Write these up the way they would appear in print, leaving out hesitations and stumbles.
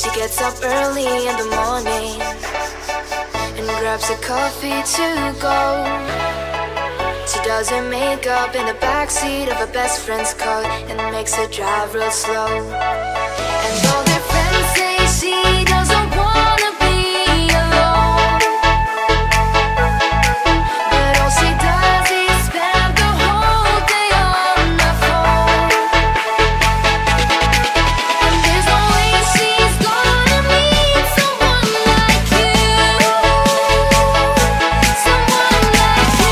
She gets up early in the morning and grabs a coffee to go. She does her makeup in the backseat of her best friend's car and makes her drive real slow. And all their friends say she doesn't wanna be alone, but all she does is spend the whole day on the phone. And there's no way she's gonna meet someone like you, someone like you.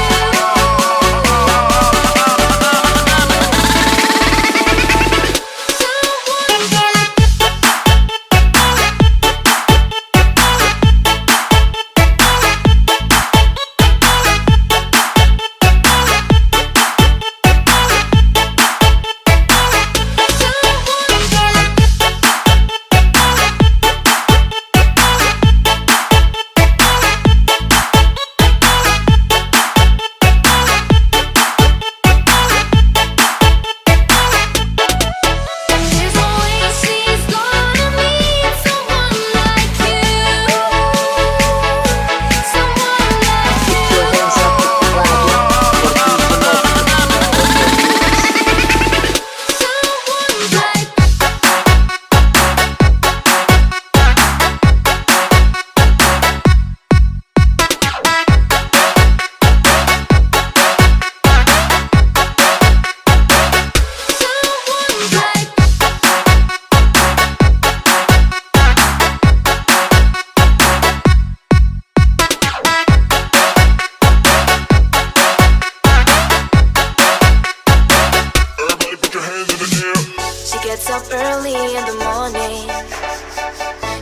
She gets up early in the morning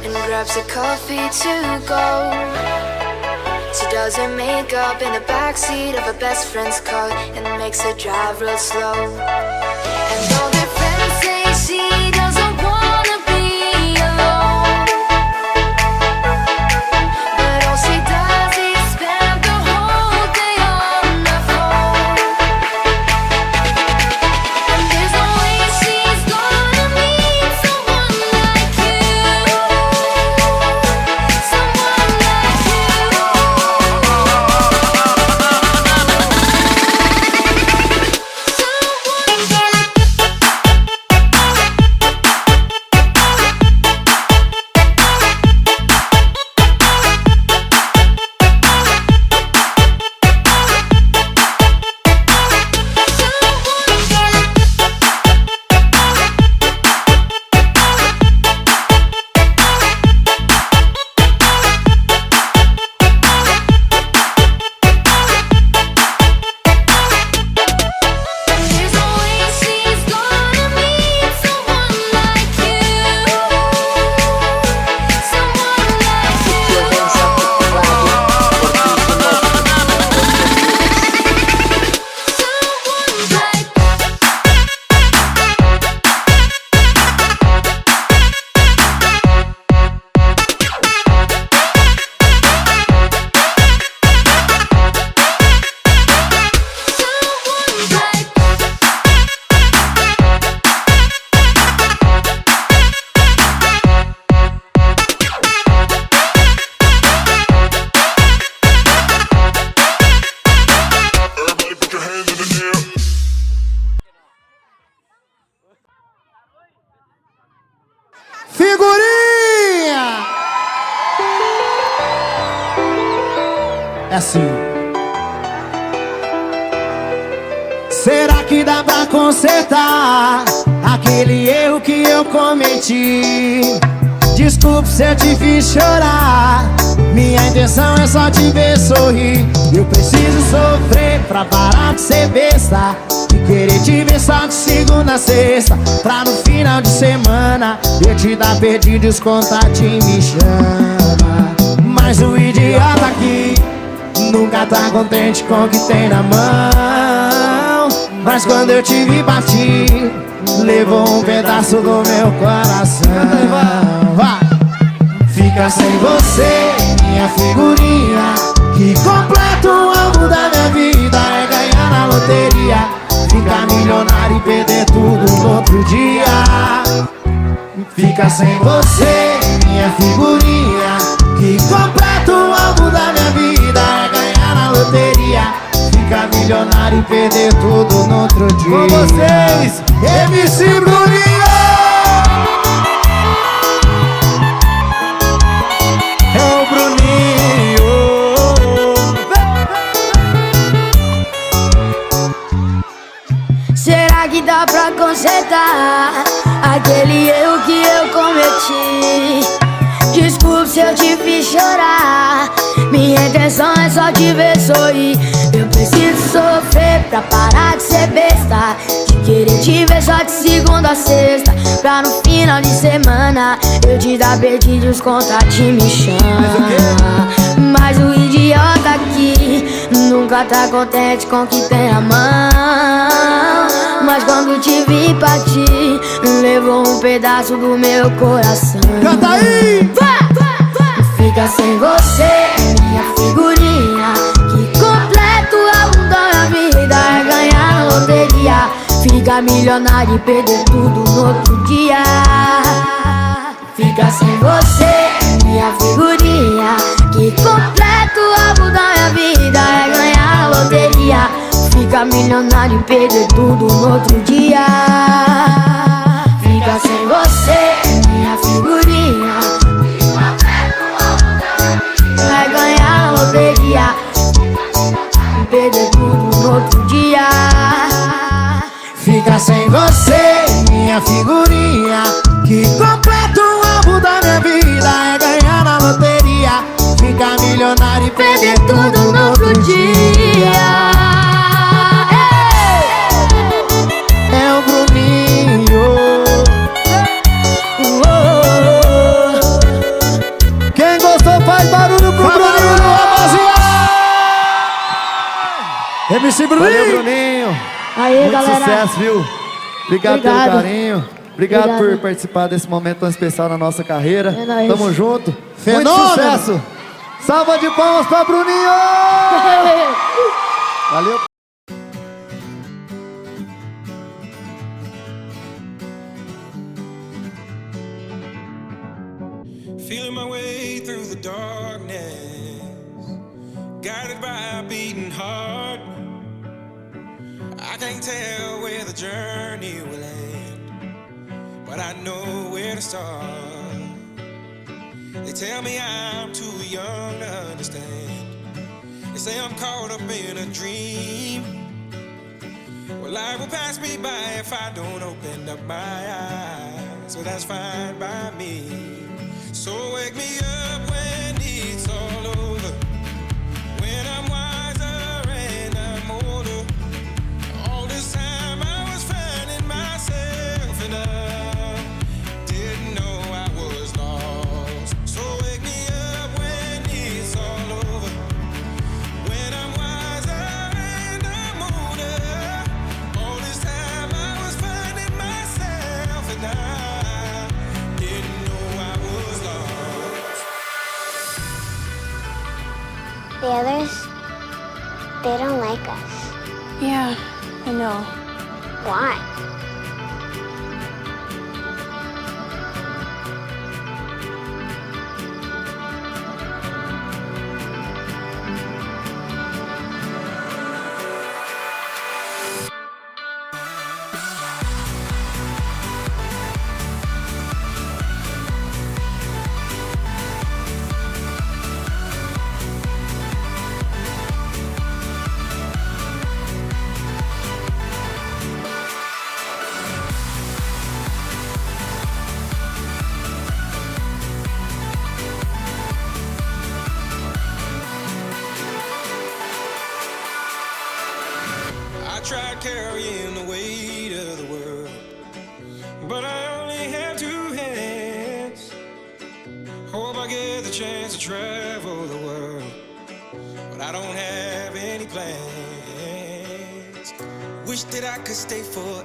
and grabs a coffee to go. She does her makeup in the backseat of her best friend's car and makes her drive real slow. And all their friends say she doesn't wanna be alone, but all she does is spend the whole day on the phone. And there's no way she's gonna meet someone like you, someone like you. Figurinha! É assim. Será que dá pra consertar aquele erro que eu cometi? Desculpe se eu te fiz chorar, minha intenção é só te ver sorrir. Eu preciso sofrer pra parar de ser besta e querer te ver só de segunda a sexta, pra no final de semana eu te dar perdido e os contatinhos me chama. Mas o idiota aqui nunca tá contente com o que tem na mão. Mas quando eu te vi partir, levou um pedaço do meu coração. Vai. Fica sem você, minha figurinha, que completa o alvo da minha vida. É ganhar na loteria, ficar milionário e perder tudo no outro dia. Fica sem você, minha figurinha que completa o álbum da minha vida. É ganhar na loteria, ficar milionário e perder tudo no outro dia. Com vocês, MC Bruninho! É o Bruninho. Será que dá pra consertar aquele erro que eu cometi? Desculpe se eu te fiz chorar, minha intenção é só te ver sorrir. Eu preciso sofrer pra parar de ser besta, de querer te ver só de segunda a sexta, pra no final de semana eu te dar pedidos, contato e me chama. Mas o idiota aqui nunca tá contente com o que tem na mão. Mas quando te vi partir, levou um pedaço do meu coração. Canta aí! Fica sem você, minha figurinha que completa o álbum da minha vida. É ganhar na loteria, ficar milionário e perder tudo no outro dia. Fica sem você, minha figurinha que completa o álbum da minha vida. É ganhar na loteria, ficar milionário e perder tudo no outro dia. Fica sem você, minha figurinha. Vai ganhar na loteria, perder tudo no outro dia. Fica sem você, minha figurinha que completa o álbum da minha vida. É ganhar na loteria, ficar milionário e perder tudo no outro dia. É o Bruninho. Quem gostou faz barulho pro Bruninho, rapaziada! MC Bruninho! Valeu, Bruninho! Aí, muito galera. sucesso, viu? Obrigado pelo carinho. Obrigado Obrigado por participar desse momento tão especial na nossa carreira. É nóis. Tamo junto. Fenômeno. Muito sucesso! Salva de palmas pra Bruninho! Valeu! Feeling my way through the darkness, guided by a beating heart. I can't tell where the journey will end, but I know where to start. They tell me I'm too young to understand. They say I'm caught up in a dream. Well, life will pass me by if I don't open up my eyes, so that's fine by me. So wake me up when it's all over, when I'm wiser and I'm older. All this time I was finding myself and I didn't know I was lost. So wake me up when it's all over, when I'm wiser and I'm older. All this time I was finding myself and I didn't know I was lost. The others, they don't like us. Yeah, I know. Why? I tried carrying the weight of the world, but I only have two hands. Hope I get the chance to travel the world, but I don't have any plans. Wish that I could stay for